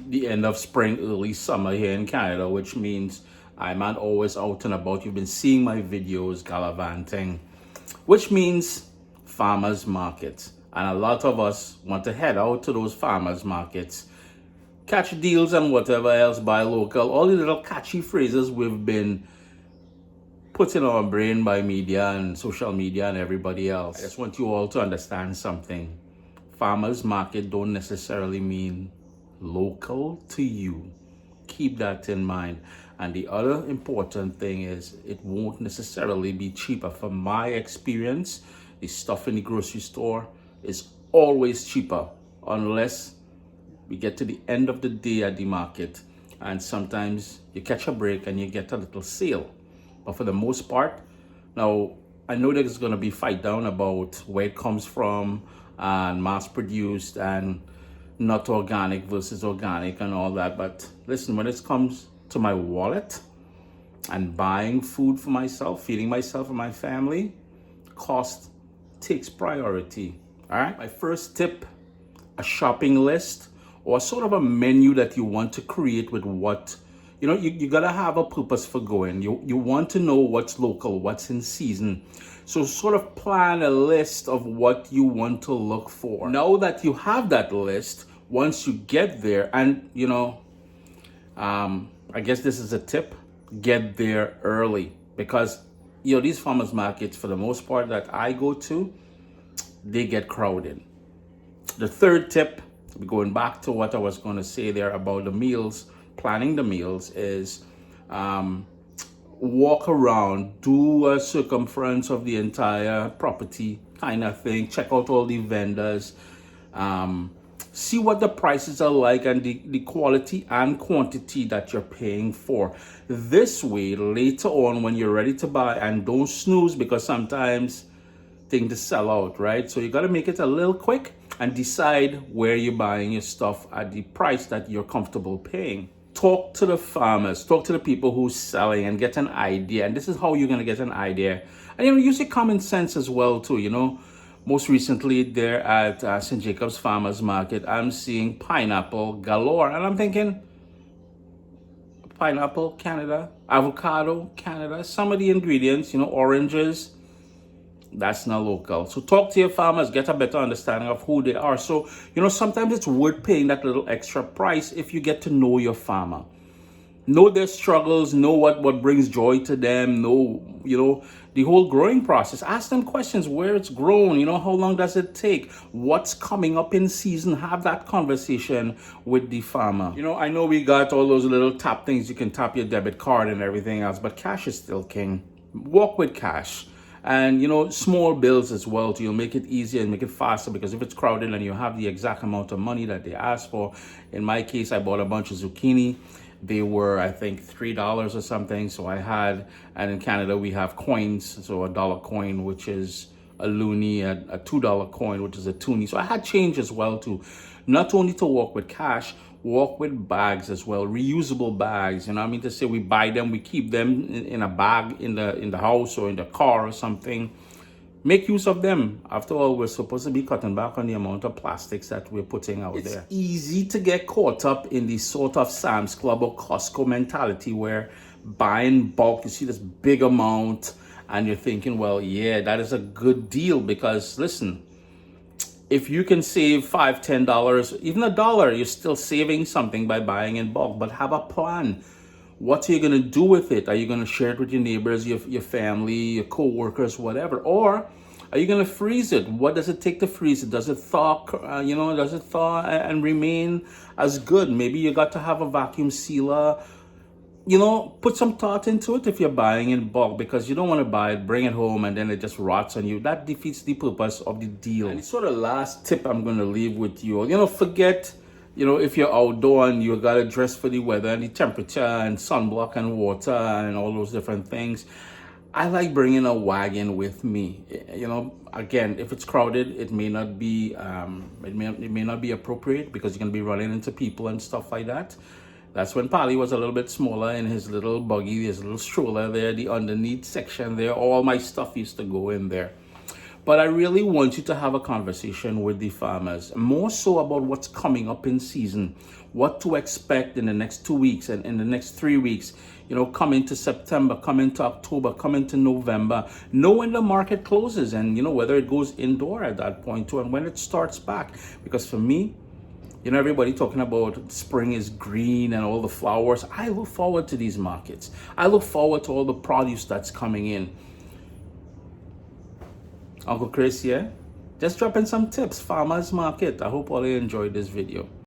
the end of spring, early summer here in Canada, which means I'm not always out and about. You've been seeing my videos gallivanting, which means farmers markets. And a lot of us want to head out to those farmers markets, catch deals and whatever else, buy local, all the little catchy phrases we've been put in our brain by media and social media and everybody else. I just want you all to understand something. Farmers market don't necessarily mean local to you. Keep that in mind. And the other important thing is it won't necessarily be cheaper. From my experience, the stuff in the grocery store is always cheaper unless we get to the end of the day at the market, and sometimes you catch a break and you get a little sale. But for the most part, now I know there's going to be fight down about where it comes from and mass produced and not organic versus organic and all that. But listen, when it comes to my wallet and buying food for myself, feeding myself and my family, cost takes priority. All right. My first tip, a shopping list or sort of a menu that you want to create with what, you got to have a purpose for going. You want to know what's local, what's in season. So sort of plan a list of what you want to look for. Now that you have that list, once you get there, and I guess this is a tip, get there early, because these farmers markets, for the most part that I go to, they get crowded. The third tip, going back to what I was going to say there about the meals, planning the meals, is walk around, do a circumference of the entire property kind of thing, check out all the vendors, see what the prices are like and the quality and quantity that you're paying for. This way, later on when you're ready to buy, and don't snooze, because sometimes things sell out, right? So you got to make it a little quick and decide where you're buying your stuff at the price that you're comfortable paying. Talk to the farmers, talk to the people who's selling, and get an idea. And this is how you're going to get an idea. And use your common sense as well too. Most recently there at St. Jacob's Farmers Market, I'm seeing pineapple galore, and I'm thinking, pineapple, Canada, avocado, Canada. Some of the ingredients, oranges, that's not local. So talk to your farmers, get a better understanding of who they are. So, sometimes it's worth paying that little extra price if you get to know your farmer. Know their struggles, know what brings joy to them, know, the whole growing process. Ask them questions, where it's grown, how long does it take? What's coming up in season? Have that conversation with the farmer. I know we got all those little tap things, you can tap your debit card and everything else, but cash is still king. Walk with cash. And small bills as well to make it easier and make it faster, because if it's crowded and you have the exact amount of money that they ask for. In my case, I bought a bunch of zucchini. They were, I think, $3 or something. So I had, and in Canada we have coins, so a dollar coin, which is a loonie, a $2 coin, which is a toonie. So I had change as well too, not only to walk with cash, walk with bags as well, reusable bags. To say we buy them, we keep them in a bag in the house or in the car or something. Make use of them. After all, we're supposed to be cutting back on the amount of plastics that we're putting out there. It's easy to get caught up in the sort of Sam's Club or Costco mentality where buying bulk, you see this big amount and you're thinking, well, yeah, that is a good deal, because listen, if you can save $5, $10, even $1, you're still saving something by buying in bulk. But have a plan. What are you going to do with it? Are you going to share it with your neighbors, your family, your co-workers, whatever? Or are you going to freeze it? What does it take to freeze it? Does it thaw, does it thaw and remain as good? Maybe you got to have a vacuum sealer. Put some thought into it if you're buying in bulk, because you don't want to buy it, bring it home, and then it just rots on you. That defeats the purpose of the deal. And it's sort of last tip I'm going to leave with you. Forget, if you're outdoor and you got to dress for the weather and the temperature and sunblock and water and all those different things. I like bringing a wagon with me. Again, if it's crowded, it may not be appropriate, because you're going to be running into people and stuff like that. That's when Polly was a little bit smaller in his little buggy, his little stroller there, the underneath section there. All my stuff used to go in there. But I really want you to have a conversation with the farmers, more so about what's coming up in season, what to expect in the next 2 weeks and in the next 3 weeks, come into September, come into October, come into November. Know when the market closes and, whether it goes indoor at that point too and when it starts back. Because for me, everybody talking about spring is green and all the flowers. I look forward to these markets. I look forward to all the produce that's coming in. Uncle Chris here, just dropping some tips, farmers market. I hope all you enjoyed this video.